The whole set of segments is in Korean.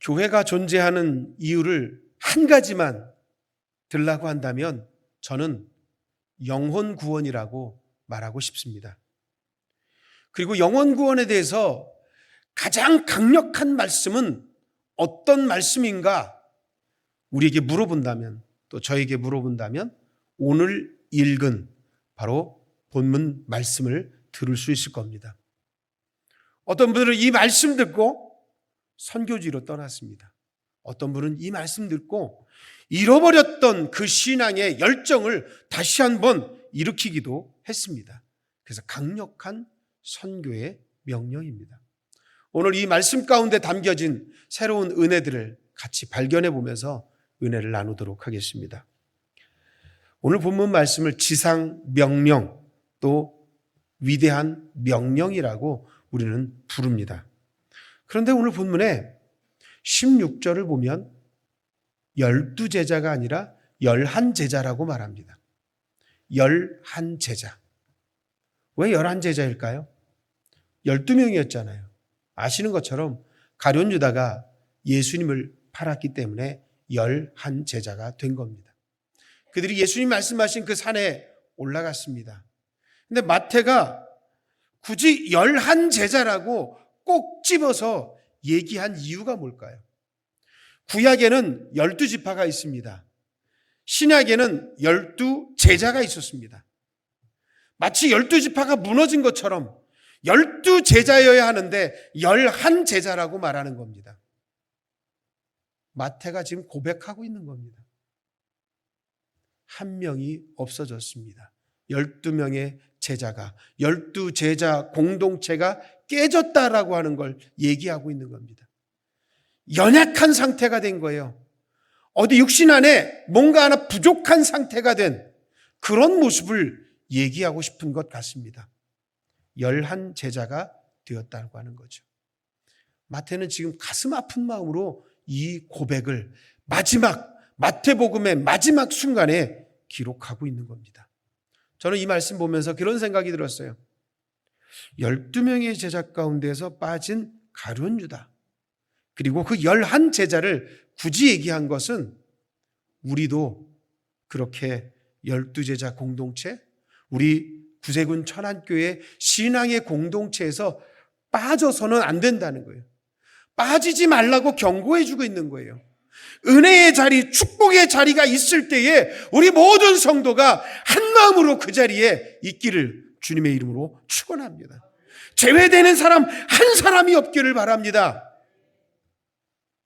교회가 존재하는 이유를 한 가지만 들라고 한다면 저는 영혼 구원이라고 말하고 싶습니다. 그리고 영혼 구원에 대해서 가장 강력한 말씀은 어떤 말씀인가 우리에게 물어본다면, 또 저에게 물어본다면 오늘 읽은 바로 본문 말씀을 들을 수 있을 겁니다. 어떤 분들은 이 말씀 듣고 선교지로 떠났습니다. 어떤 분은 이 말씀 듣고 잃어버렸던 그 신앙의 열정을 다시 한번 일으키기도 했습니다. 그래서 강력한 선교의 명령입니다. 오늘 이 말씀 가운데 담겨진 새로운 은혜들을 같이 발견해 보면서 은혜를 나누도록 하겠습니다. 오늘 본문 말씀을 지상 명령, 또 위대한 명령이라고 우리는 부릅니다. 그런데 오늘 본문에 16절을 보면 12제자가 아니라 11제자라고 말합니다. 11제자. 왜 11제자일까요? 12명이었잖아요. 아시는 것처럼 가룟 유다가 예수님을 팔았기 때문에 11제자가 된 겁니다. 그들이 예수님 말씀하신 그 산에 올라갔습니다. 근데 마태가 굳이 11제자라고 꼭 집어서 얘기한 이유가 뭘까요? 구약에는 12지파가 있습니다. 신약에는 12제자가 있었습니다. 마치 12지파가 무너진 것처럼 12제자여야 하는데 11제자라고 말하는 겁니다. 마태가 지금 고백하고 있는 겁니다. 한 명이 없어졌습니다. 12명의 제자가, 12제자 공동체가 깨졌다라고 하는 걸 얘기하고 있는 겁니다. 연약한 상태가 된 거예요. 어디 육신 안에 뭔가 하나 부족한 상태가 된 그런 모습을 얘기하고 싶은 것 같습니다. 11제자가 되었다고 하는 거죠. 마태는 지금 가슴 아픈 마음으로 이 고백을 마태복음의 마지막 순간에 기록하고 있는 겁니다. 저는 이 말씀 보면서 그런 생각이 들었어요. 12명의 제자 가운데서 빠진 가룟 유다, 그리고 그 11제자를 굳이 얘기한 것은 우리도 그렇게 12제자 공동체, 우리 구세군 천안교회 신앙의 공동체에서 빠져서는 안 된다는 거예요. 빠지지 말라고 경고해 주고 있는 거예요. 은혜의 자리, 축복의 자리가 있을 때에 우리 모든 성도가 한 마음으로 그 자리에 있기를 주님의 이름으로 축원합니다. 제외되는 사람 한 사람이 없기를 바랍니다.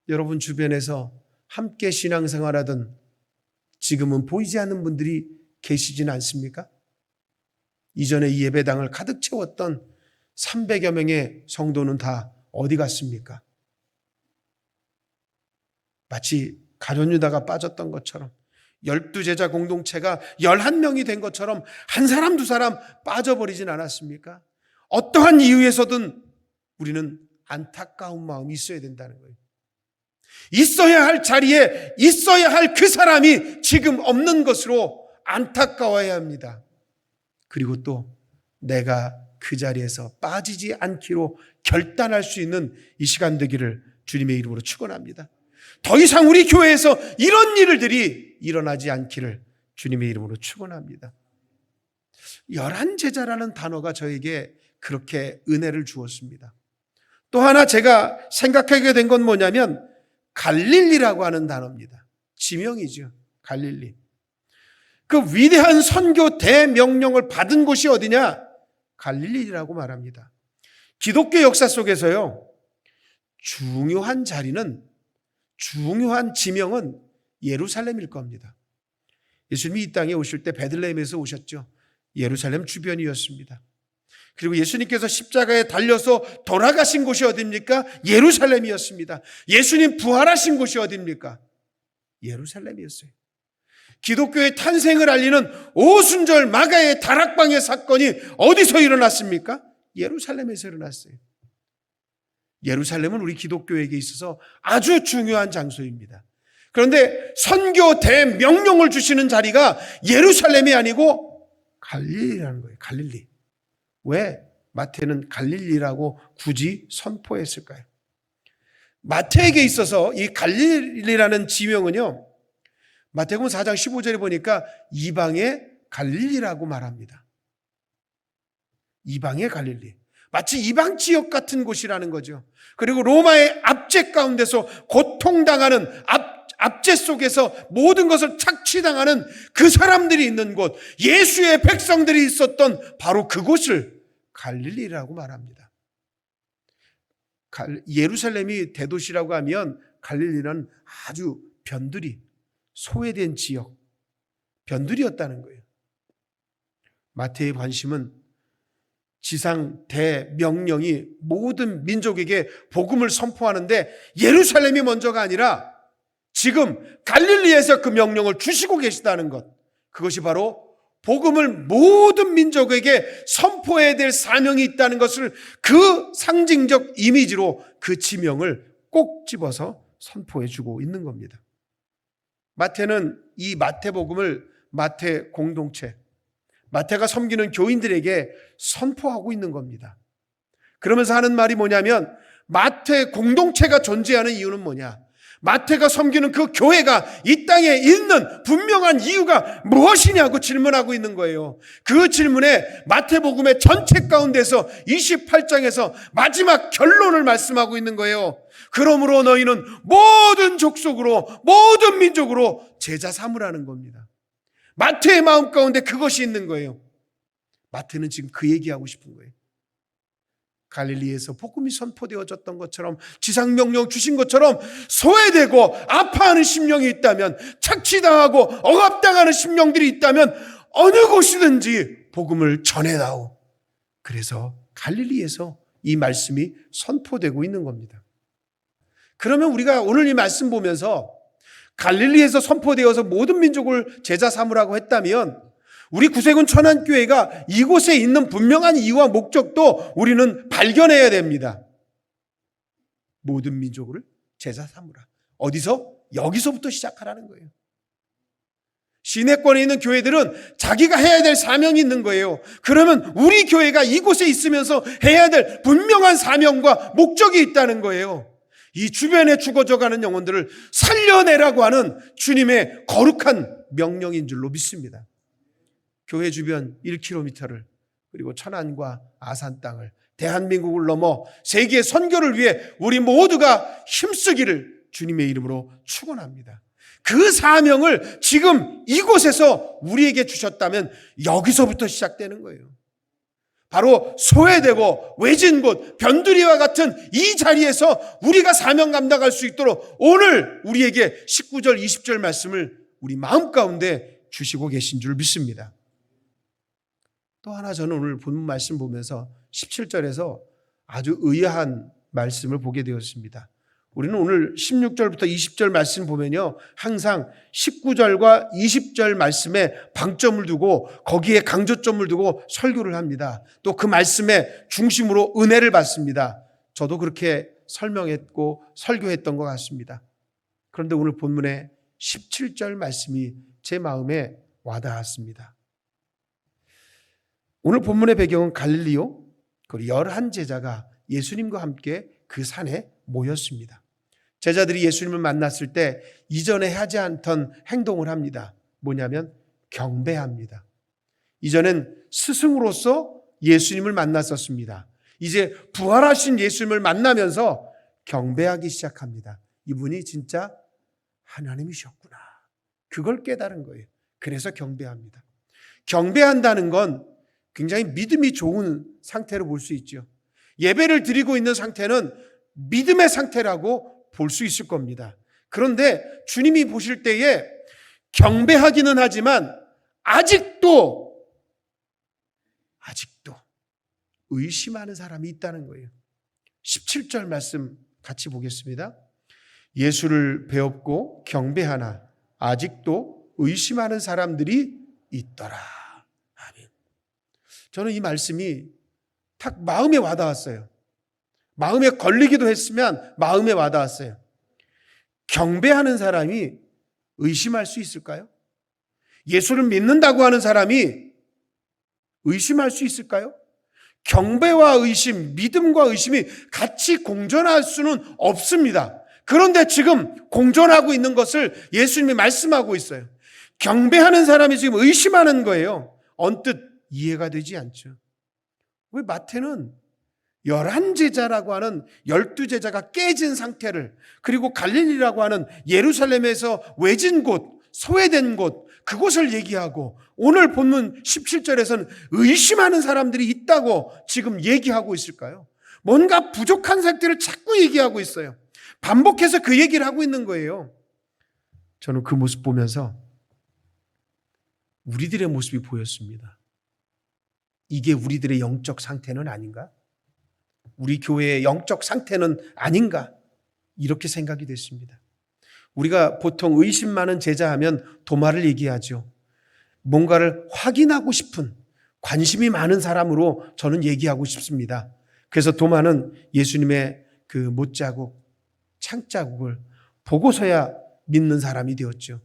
여러분 주변에서 함께 신앙생활하던 지금은 보이지 않는 분들이 계시지는 않습니까? 이전에 이 예배당을 가득 채웠던 300여 명의 성도는 다 어디 갔습니까? 마치 가룟 유다가 빠졌던 것처럼 12제자 공동체가 11명이 된 것처럼 한 사람 두 사람 빠져버리진 않았습니까? 어떠한 이유에서든 우리는 안타까운 마음이 있어야 된다는 거예요. 있어야 할 자리에 있어야 할 그 사람이 지금 없는 것으로 안타까워야 합니다. 그리고 또 내가 그 자리에서 빠지지 않기로 결단할 수 있는 이 시간 되기를 주님의 이름으로 축원합니다. 더 이상 우리 교회에서 이런 일들이 일어나지 않기를 주님의 이름으로 축원합니다. 11제자라는 단어가 저에게 그렇게 은혜를 주었습니다. 또 하나 제가 생각하게 된 건 뭐냐면 갈릴리라고 하는 단어입니다. 지명이죠. 갈릴리. 그 위대한 선교 대명령을 받은 곳이 어디냐? 갈릴리라고 말합니다. 기독교 역사 속에서요, 중요한 자리는, 중요한 지명은 예루살렘일 겁니다. 예수님이 이 땅에 오실 때 베들레헴에서 오셨죠. 예루살렘 주변이었습니다. 그리고 예수님께서 십자가에 달려서 돌아가신 곳이 어디입니까? 예루살렘이었습니다. 예수님 부활하신 곳이 어디입니까? 예루살렘이었어요. 기독교의 탄생을 알리는 오순절 마가의 다락방의 사건이 어디서 일어났습니까? 예루살렘에서 일어났어요. 예루살렘은 우리 기독교에게 있어서 아주 중요한 장소입니다. 그런데 선교 대명령을 주시는 자리가 예루살렘이 아니고 갈릴리라는 거예요. 갈릴리. 왜 마태는 갈릴리라고 굳이 선포했을까요? 마태에게 있어서 이 갈릴리라는 지명은요, 마태복음 4장 15절에 보니까 이방의 갈릴리라고 말합니다. 이방의 갈릴리. 마치 이방 지역 같은 곳이라는 거죠. 그리고 로마의 압제 가운데서 고통당하는 압제 속에서 모든 것을 착취당하는 그 사람들이 있는 곳, 예수의 백성들이 있었던 바로 그곳을 갈릴리라고 말합니다. 예루살렘이 대도시라고 하면 갈릴리는 아주 변두리, 소외된 지역, 변두리였다는 거예요. 마태의 관심은 지상 대명령이 모든 민족에게 복음을 선포하는데 예루살렘이 먼저가 아니라 지금 갈릴리에서 그 명령을 주시고 계시다는 것, 그것이 바로 복음을 모든 민족에게 선포해야 될 사명이 있다는 것을 그 상징적 이미지로 그 지명을 꼭 집어서 선포해 주고 있는 겁니다. 마태는 이 마태복음을 마태 공동체, 마태가 섬기는 교인들에게 선포하고 있는 겁니다. 그러면서 하는 말이 뭐냐면, 마태 공동체가 존재하는 이유는 뭐냐? 마태가 섬기는 그 교회가 이 땅에 있는 분명한 이유가 무엇이냐고 질문하고 있는 거예요. 그 질문에 마태복음의 전체 가운데서 28장에서 마지막 결론을 말씀하고 있는 거예요. 그러므로 너희는 모든 족속으로, 모든 민족으로 제자 삼으라는 겁니다. 마태의 마음 가운데 그것이 있는 거예요. 마태는 지금 그 얘기하고 싶은 거예요. 갈릴리에서 복음이 선포되어졌던 것처럼, 지상명령 주신 것처럼 소외되고 아파하는 심령이 있다면, 착취당하고 억압당하는 심령들이 있다면 어느 곳이든지 복음을 전해다오. 그래서 갈릴리에서 이 말씀이 선포되고 있는 겁니다. 그러면 우리가 오늘 이 말씀 보면서 갈릴리에서 선포되어서 모든 민족을 제자 삼으라고 했다면, 우리 구세군 천안교회가 이곳에 있는 분명한 이유와 목적도 우리는 발견해야 됩니다. 모든 민족을 제자 삼으라. 어디서? 여기서부터 시작하라는 거예요. 시내권에 있는 교회들은 자기가 해야 될 사명이 있는 거예요. 그러면 우리 교회가 이곳에 있으면서 해야 될 분명한 사명과 목적이 있다는 거예요. 이 주변에 죽어져가는 영혼들을 살려내라고 하는 주님의 거룩한 명령인 줄로 믿습니다. 교회 주변 1km를, 그리고 천안과 아산 땅을, 대한민국을 넘어 세계 선교를 위해 우리 모두가 힘쓰기를 주님의 이름으로 축원합니다. 그 사명을 지금 이곳에서 우리에게 주셨다면 여기서부터 시작되는 거예요. 바로 소외되고 외진 곳, 변두리와 같은 이 자리에서 우리가 사명 감당할 수 있도록 오늘 우리에게 19절, 20절 말씀을 우리 마음 가운데 주시고 계신 줄 믿습니다. 또 하나, 저는 오늘 본문 말씀 보면서 17절에서 아주 의아한 말씀을 보게 되었습니다. 우리는 오늘 16절부터 20절 말씀 보면요, 항상 19절과 20절 말씀에 방점을 두고 거기에 강조점을 두고 설교를 합니다. 또 그 말씀의 중심으로 은혜를 받습니다. 저도 그렇게 설명했고 설교했던 것 같습니다. 그런데 오늘 본문의 17절 말씀이 제 마음에 와닿았습니다. 오늘 본문의 배경은 갈릴리요, 그리고 11제자가 예수님과 함께 그 산에 모였습니다. 제자들이 예수님을 만났을 때 이전에 하지 않던 행동을 합니다. 뭐냐면 경배합니다. 이전엔 스승으로서 예수님을 만났었습니다. 이제 부활하신 예수님을 만나면서 경배하기 시작합니다. 이분이 진짜 하나님이셨구나. 그걸 깨달은 거예요. 그래서 경배합니다. 경배한다는 건 굉장히 믿음이 좋은 상태로 볼 수 있죠. 예배를 드리고 있는 상태는 믿음의 상태라고 볼 수 있을 겁니다. 그런데 주님이 보실 때에 경배하기는 하지만 아직도 의심하는 사람이 있다는 거예요. 17절 말씀 같이 보겠습니다. 예수를 배웠고 경배하나 아직도 의심하는 사람들이 있더라. 아멘. 저는 이 말씀이 딱 마음에 와닿았어요. 마음에 걸리기도 했으면 마음에 와닿았어요. 경배하는 사람이 의심할 수 있을까요? 예수를 믿는다고 하는 사람이 의심할 수 있을까요? 경배와 의심, 믿음과 의심이 같이 공존할 수는 없습니다. 그런데 지금 공존하고 있는 것을 예수님이 말씀하고 있어요. 경배하는 사람이 지금 의심하는 거예요. 언뜻 이해가 되지 않죠. 왜 마태는 11제자라고 하는 12제자가 깨진 상태를, 그리고 갈릴리라고 하는 예루살렘에서 외진 곳, 소외된 곳, 그곳을 얘기하고 오늘 본문 17절에서는 의심하는 사람들이 있다고 지금 얘기하고 있을까요? 뭔가 부족한 상태를 자꾸 얘기하고 있어요. 반복해서 그 얘기를 하고 있는 거예요. 저는 그 모습 보면서 우리들의 모습이 보였습니다. 이게 우리들의 영적 상태는 아닌가? 우리 교회의 영적 상태는 아닌가? 이렇게 생각이 됐습니다. 우리가 보통 의심 많은 제자 하면 도마를 얘기하죠. 뭔가를 확인하고 싶은, 관심이 많은 사람으로 저는 얘기하고 싶습니다. 그래서 도마는 예수님의 그 못자국, 창자국을 보고서야 믿는 사람이 되었죠.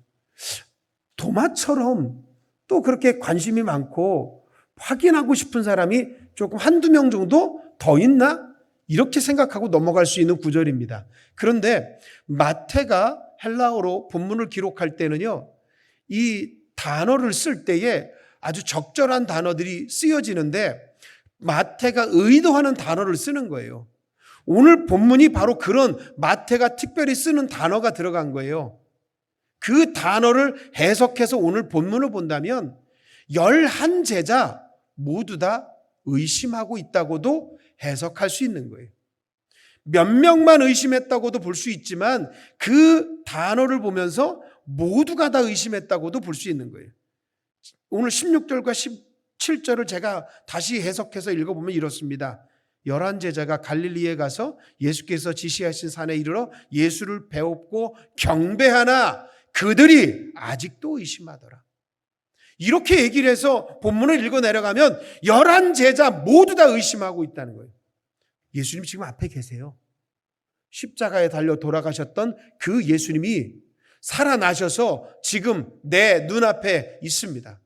도마처럼 또 그렇게 관심이 많고 확인하고 싶은 사람이 조금 한두 명 정도 더 있나? 이렇게 생각하고 넘어갈 수 있는 구절입니다. 그런데 마태가 헬라어로 본문을 기록할 때는요, 이 단어를 쓸 때에 아주 적절한 단어들이 쓰여지는데 마태가 의도하는 단어를 쓰는 거예요. 오늘 본문이 바로 그런 마태가 특별히 쓰는 단어가 들어간 거예요. 그 단어를 해석해서 오늘 본문을 본다면 11제자 모두 다 의심하고 있다고도 해석할 수 있는 거예요. 몇 명만 의심했다고도 볼 수 있지만 그 단어를 보면서 모두가 다 의심했다고도 볼 수 있는 거예요. 오늘 16절과 17절을 제가 다시 해석해서 읽어보면 이렇습니다. 11제자가 갈릴리에 가서 예수께서 지시하신 산에 이르러 예수를 배웁고 경배하나 그들이 아직도 의심하더라. 이렇게 얘기를 해서 본문을 읽어 내려가면 11제자 모두 다 의심하고 있다는 거예요. 예수님 지금 앞에 계세요. 십자가에 달려 돌아가셨던 그 예수님이 살아나셔서 지금 내 눈앞에 있습니다.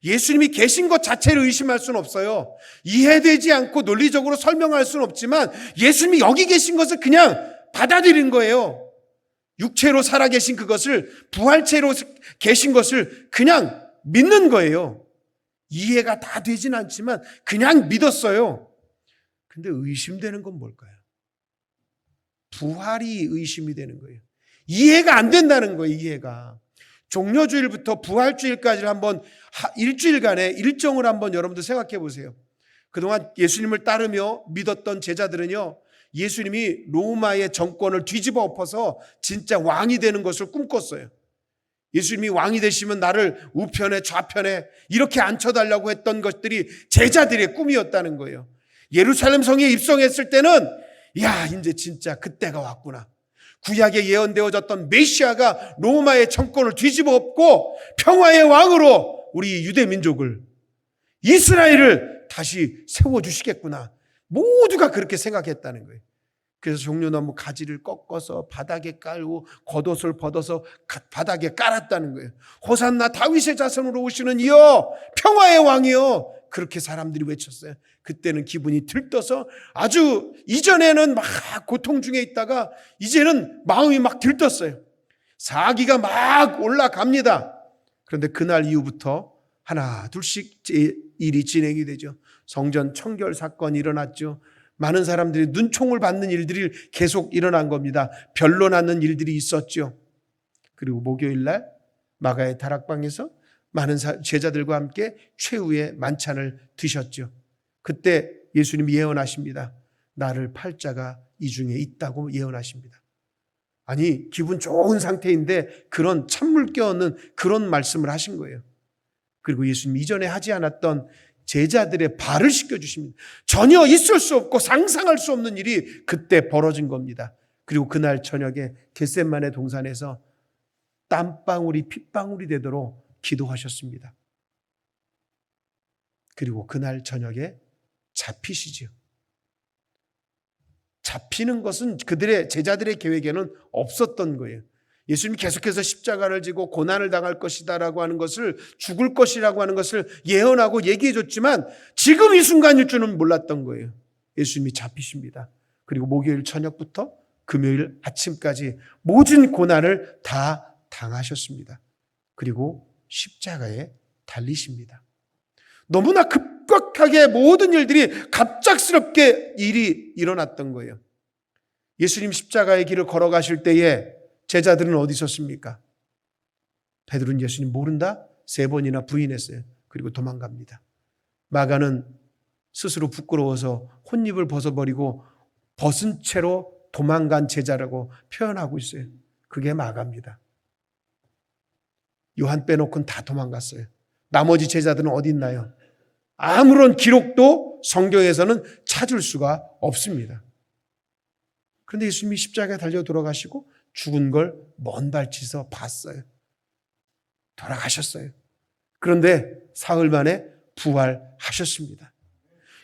예수님이 계신 것 자체를 의심할 수는 없어요. 이해되지 않고 논리적으로 설명할 수는 없지만 예수님이 여기 계신 것을 그냥 받아들인 거예요. 육체로 살아계신 그것을, 부활체로 계신 것을 그냥 믿는 거예요. 이해가 다 되진 않지만 그냥 믿었어요. 근데 의심되는 건 뭘까요? 부활이 의심이 되는 거예요. 이해가 안 된다는 거예요. 이해가. 종려주일부터 부활주일까지 한번 일주일간의 일정을 한번 여러분들 생각해 보세요. 그동안 예수님을 따르며 믿었던 제자들은요, 예수님이 로마의 정권을 뒤집어 엎어서 진짜 왕이 되는 것을 꿈꿨어요. 예수님이 왕이 되시면 나를 우편에 좌편에 이렇게 앉혀달라고 했던 것들이 제자들의 꿈이었다는 거예요. 예루살렘 성에 입성했을 때는 야, 이제 진짜 그때가 왔구나. 구약에 예언되어졌던 메시아가 로마의 정권을 뒤집어 엎고 평화의 왕으로 우리 유대 민족을, 이스라엘을 다시 세워주시겠구나. 모두가 그렇게 생각했다는 거예요. 그래서 종려나무 가지를 꺾어서 바닥에 깔고 겉옷을 벗어서 바닥에 깔았다는 거예요. 호산나 다윗의 자손으로 오시는 이여 평화의 왕이여, 그렇게 사람들이 외쳤어요. 그때는 기분이 들떠서 아주, 이전에는 막 고통 중에 있다가 이제는 마음이 막 들떴어요. 사기가 막 올라갑니다. 그런데 그날 이후부터 하나 둘씩 일이 진행이 되죠. 성전 청결 사건이 일어났죠. 많은 사람들이 눈총을 받는 일들이 계속 일어난 겁니다. 변론하는 일들이 있었죠. 그리고 목요일 날 마가의 다락방에서 많은 제자들과 함께 최후의 만찬을 드셨죠. 그때 예수님이 예언하십니다. 나를 팔 자가 이 중에 있다고 예언하십니다. 아니, 기분 좋은 상태인데 그런 찬물 껴얹는 그런 말씀을 하신 거예요. 그리고 예수님이 이전에 하지 않았던 제자들의 발을 씻겨주십니다. 전혀 있을 수 없고 상상할 수 없는 일이 그때 벌어진 겁니다. 그리고 그날 저녁에 겟세마네 동산에서 땀방울이 핏방울이 되도록 기도하셨습니다. 그리고 그날 저녁에 잡히시죠. 잡히는 것은 그들의 제자들의 계획에는 없었던 거예요. 예수님이 계속해서 십자가를 지고 고난을 당할 것이다라고 하는 것을, 죽을 것이라고 하는 것을 예언하고 얘기해 줬지만 지금 이 순간일 줄은 몰랐던 거예요. 예수님이 잡히십니다. 그리고 목요일 저녁부터 금요일 아침까지 모든 고난을 다 당하셨습니다. 그리고 십자가에 달리십니다. 너무나 급격하게 모든 일들이 갑작스럽게 일이 일어났던 거예요. 예수님 십자가의 길을 걸어가실 때에 제자들은 어디 있었습니까? 베드로는 예수님 모른다? 3번이나 부인했어요. 그리고 도망갑니다. 마가는 스스로 부끄러워서 혼입을 벗어버리고 벗은 채로 도망간 제자라고 표현하고 있어요. 그게 마가입니다. 요한 빼놓고는 다 도망갔어요. 나머지 제자들은 어디 있나요? 아무런 기록도 성경에서는 찾을 수가 없습니다. 그런데 예수님이 십자가에 달려 돌아가시고 죽은 걸 먼 발치에서 봤어요. 돌아가셨어요. 그런데 사흘 만에 부활하셨습니다.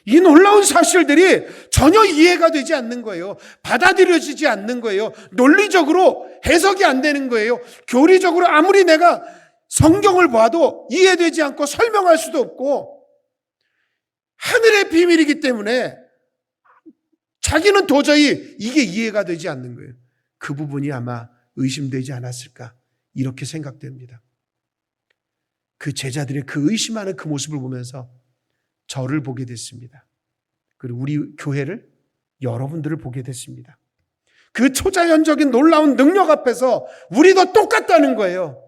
이 놀라운 사실들이 전혀 이해가 되지 않는 거예요. 받아들여지지 않는 거예요. 논리적으로 해석이 안 되는 거예요. 교리적으로 아무리 내가 성경을 봐도 이해되지 않고 설명할 수도 없고, 하늘의 비밀이기 때문에 자기는 도저히 이게 이해가 되지 않는 거예요. 그 부분이 아마 의심되지 않았을까, 이렇게 생각됩니다. 그 제자들의 그 의심하는 그 모습을 보면서 저를 보게 됐습니다. 그리고 우리 교회를, 여러분들을 보게 됐습니다. 그 초자연적인 놀라운 능력 앞에서 우리도 똑같다는 거예요.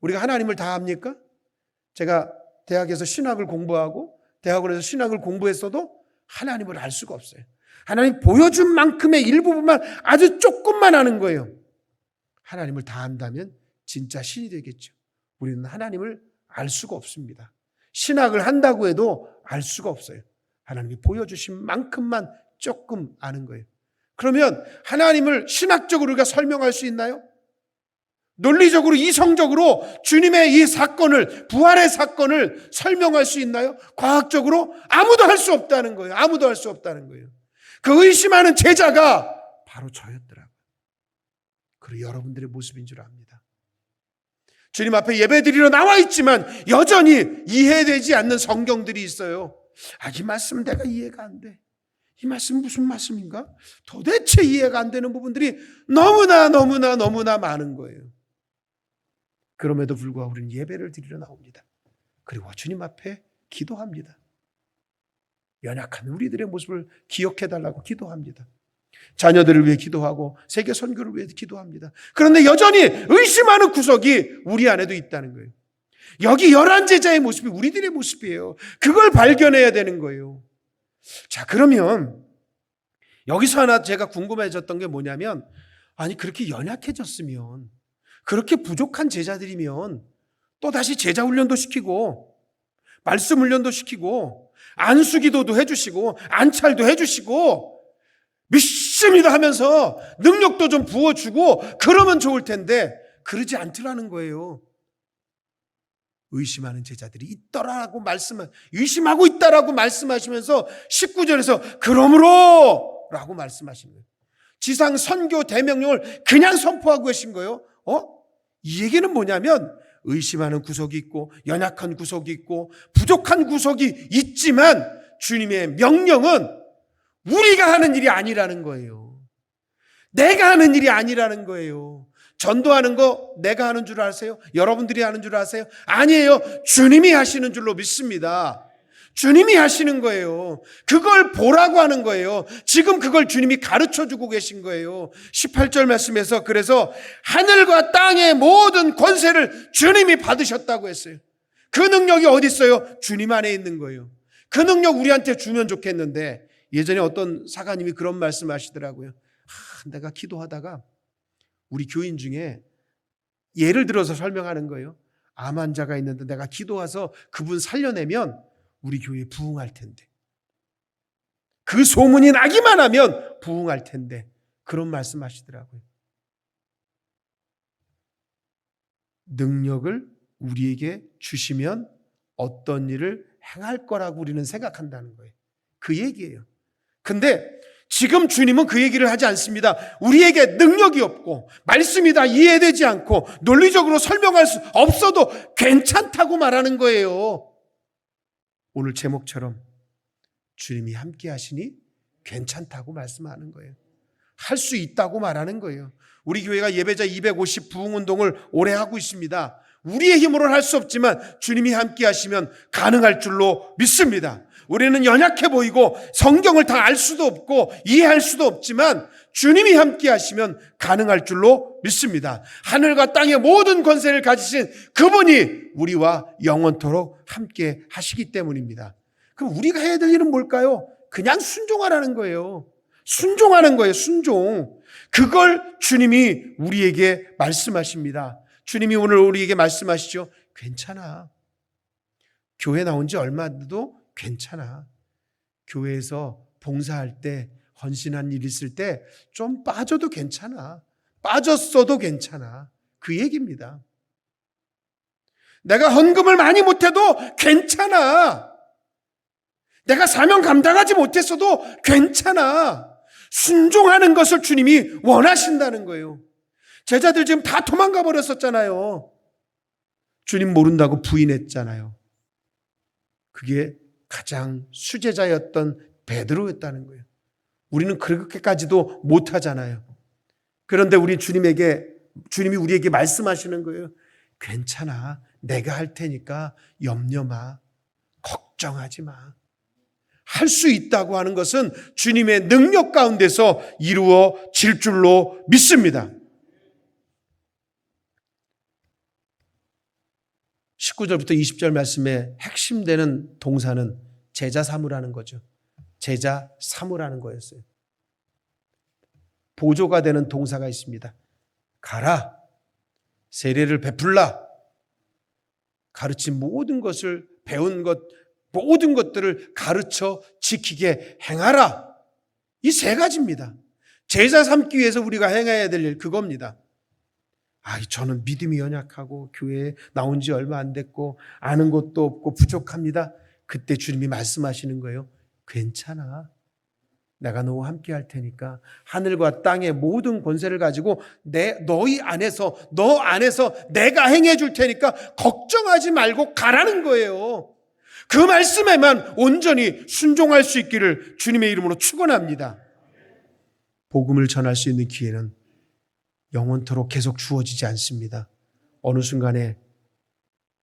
우리가 하나님을 다 압니까? 제가 대학에서 신학을 공부하고 대학원에서 신학을 공부했어도 하나님을 알 수가 없어요. 하나님 보여준 만큼의 일부분만, 아주 조금만 아는 거예요. 하나님을 다 안다면 진짜 신이 되겠죠. 우리는 하나님을 알 수가 없습니다. 신학을 한다고 해도 알 수가 없어요. 하나님이 보여주신 만큼만 조금 아는 거예요. 그러면 하나님을 신학적으로 우리가 설명할 수 있나요? 논리적으로, 이성적으로 주님의 이 사건을, 부활의 사건을 설명할 수 있나요? 과학적으로 아무도 할 수 없다는 거예요. 아무도 할 수 없다는 거예요. 그 의심하는 제자가 바로 저였더라고요. 그리고 여러분들의 모습인 줄 압니다. 주님 앞에 예배드리러 나와 있지만 여전히 이해되지 않는 성경들이 있어요. 이 말씀 내가 이해가 안 돼. 이 말씀 무슨 말씀인가? 도대체 이해가 안 되는 부분들이 너무나 많은 거예요. 그럼에도 불구하고 우리는 예배를 드리러 나옵니다. 그리고 주님 앞에 기도합니다. 연약한 우리들의 모습을 기억해달라고 기도합니다. 자녀들을 위해 기도하고 세계 선교를 위해 기도합니다. 그런데 여전히 의심하는 구석이 우리 안에도 있다는 거예요. 여기 11제자의 모습이 우리들의 모습이에요. 그걸 발견해야 되는 거예요. 자, 그러면 여기서 하나 제가 궁금해졌던 게 뭐냐면, 아니 그렇게 연약해졌으면, 그렇게 부족한 제자들이면 또다시 제자 훈련도 시키고 말씀 훈련도 시키고 안수기도도 해주시고 안찰도 해주시고 믿습니다 하면서 능력도 좀 부어주고 그러면 좋을 텐데 그러지 않더라는 거예요. 의심하는 제자들이 있더라고 의심하고 있다라고 말씀하시면서 19절에서 그러므로 라고 말씀하신 거예요. 지상 선교 대명령을 그냥 선포하고 계신 거예요. 이 얘기는 뭐냐면 의심하는 구석이 있고 연약한 구석이 있고 부족한 구석이 있지만 주님의 명령은 우리가 하는 일이 아니라는 거예요. 내가 하는 일이 아니라는 거예요. 전도하는 거 내가 하는 줄 아세요? 여러분들이 하는 줄 아세요? 아니에요. 주님이 하시는 줄로 믿습니다. 주님이 하시는 거예요. 그걸 보라고 하는 거예요. 지금 그걸 주님이 가르쳐주고 계신 거예요. 18절 말씀에서 그래서 하늘과 땅의 모든 권세를 주님이 받으셨다고 했어요. 그 능력이 어디 있어요? 주님 안에 있는 거예요. 그 능력 우리한테 주면 좋겠는데, 예전에 어떤 사가님이 그런 말씀 하시더라고요. 내가 기도하다가 우리 교인 중에 예를 들어서 설명하는 거예요. 암 환자가 있는데 내가 기도와서 그분 살려내면 우리 교회에 부흥할 텐데, 그 소문이 나기만 하면 부흥할 텐데, 그런 말씀 하시더라고요. 능력을 우리에게 주시면 어떤 일을 행할 거라고 우리는 생각한다는 거예요. 그 얘기예요. 근데 지금 주님은 그 얘기를 하지 않습니다. 우리에게 능력이 없고 말씀이 다 이해되지 않고 논리적으로 설명할 수 없어도 괜찮다고 말하는 거예요. 오늘 제목처럼 주님이 함께 하시니 괜찮다고 말씀하는 거예요. 할 수 있다고 말하는 거예요. 우리 교회가 예배자 250 부흥운동을 오래 하고 있습니다. 우리의 힘으로는 할 수 없지만 주님이 함께 하시면 가능할 줄로 믿습니다. 우리는 연약해 보이고 성경을 다 알 수도 없고 이해할 수도 없지만 주님이 함께 하시면 가능할 줄로 믿습니다. 하늘과 땅의 모든 권세를 가지신 그분이 우리와 영원토록 함께 하시기 때문입니다. 그럼 우리가 해야 될 일은 뭘까요? 그냥 순종하라는 거예요. 순종하는 거예요. 순종. 그걸 주님이 우리에게 말씀하십니다. 주님이 오늘 우리에게 말씀하시죠. 괜찮아. 교회 나온 지 얼마 안 돼도 괜찮아. 교회에서 봉사할 때, 헌신한 일 있을 때 좀 빠져도 괜찮아. 빠졌어도 괜찮아. 그 얘기입니다. 내가 헌금을 많이 못해도 괜찮아. 내가 사명 감당하지 못했어도 괜찮아. 순종하는 것을 주님이 원하신다는 거예요. 제자들 지금 다 도망가 버렸었잖아요. 주님 모른다고 부인했잖아요. 그게 가장 수제자였던 베드로였다는 거예요. 우리는 그렇게까지도 못하잖아요. 그런데 우리 주님이 우리에게 말씀하시는 거예요. 괜찮아. 내가 할 테니까 염려 마. 걱정하지 마. 할 수 있다고 하는 것은 주님의 능력 가운데서 이루어질 줄로 믿습니다. 19절부터 20절 말씀에 핵심되는 동사는 제자 삼으라는 거죠. 제자 삼으라는 거였어요. 보조가 되는 동사가 있습니다. 가라, 세례를 베풀라, 가르친 모든 것을 배운 것, 모든 것들을 가르쳐 지키게 행하라. 이 세 가지입니다. 제자 삼기 위해서 우리가 행해야 될 일 그겁니다. 저는 믿음이 연약하고 교회에 나온 지 얼마 안 됐고 아는 것도 없고 부족합니다. 그때 주님이 말씀하시는 거예요. 괜찮아. 내가 너와 함께 할 테니까 하늘과 땅의 모든 권세를 가지고 너 안에서 내가 행해 줄 테니까 걱정하지 말고 가라는 거예요. 그 말씀에만 온전히 순종할 수 있기를 주님의 이름으로 축원합니다. 복음을 전할 수 있는 기회는 영원토록 계속 주어지지 않습니다. 어느 순간에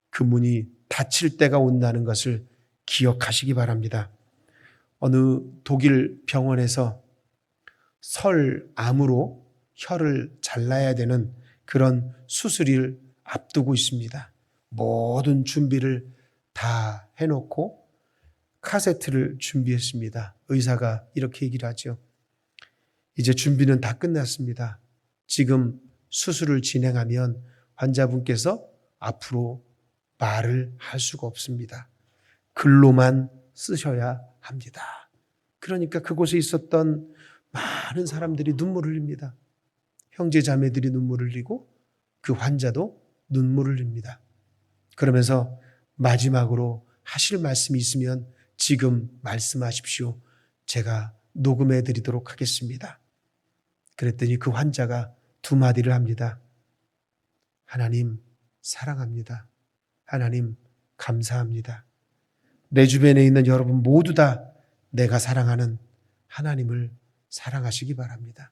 그 문이 닫힐 때가 온다는 것을 기억하시기 바랍니다. 어느 독일 병원에서 설암으로 혀를 잘라야 되는 그런 수술을 앞두고 있습니다. 모든 준비를 다 해놓고 카세트를 준비했습니다. 의사가 이렇게 얘기를 하죠. 이제 준비는 다 끝났습니다. 지금 수술을 진행하면 환자분께서 앞으로 말을 할 수가 없습니다. 글로만 쓰셔야 합니다. 그러니까 그곳에 있었던 많은 사람들이 눈물을 흘립니다. 형제 자매들이 눈물을 흘리고 그 환자도 눈물을 흘립니다. 그러면서 마지막으로 하실 말씀이 있으면 지금 말씀하십시오. 제가 녹음해 드리도록 하겠습니다. 그랬더니 그 환자가 두 마디를 합니다. 하나님 사랑합니다. 하나님 감사합니다. 내 주변에 있는 여러분 모두 다 내가 사랑하는 하나님을 사랑하시기 바랍니다.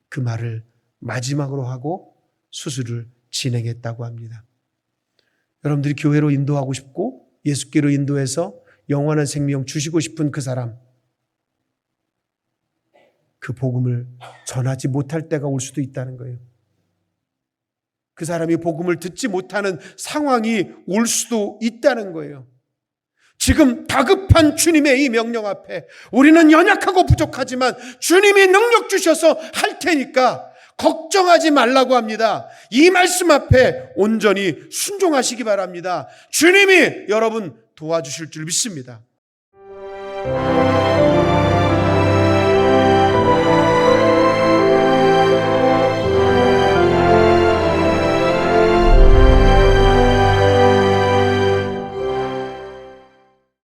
그 말을 마지막으로 하고 수술을 진행했다고 합니다. 여러분들이 교회로 인도하고 싶고 예수께로 인도해서 영원한 생명 주시고 싶은 그 사람, 그 복음을 전하지 못할 때가 올 수도 있다는 거예요. 그 사람이 복음을 듣지 못하는 상황이 올 수도 있다는 거예요. 지금 다급한 주님의 이 명령 앞에 우리는 연약하고 부족하지만 주님이 능력 주셔서 할 테니까 걱정하지 말라고 합니다. 이 말씀 앞에 온전히 순종하시기 바랍니다. 주님이 여러분 도와주실 줄 믿습니다.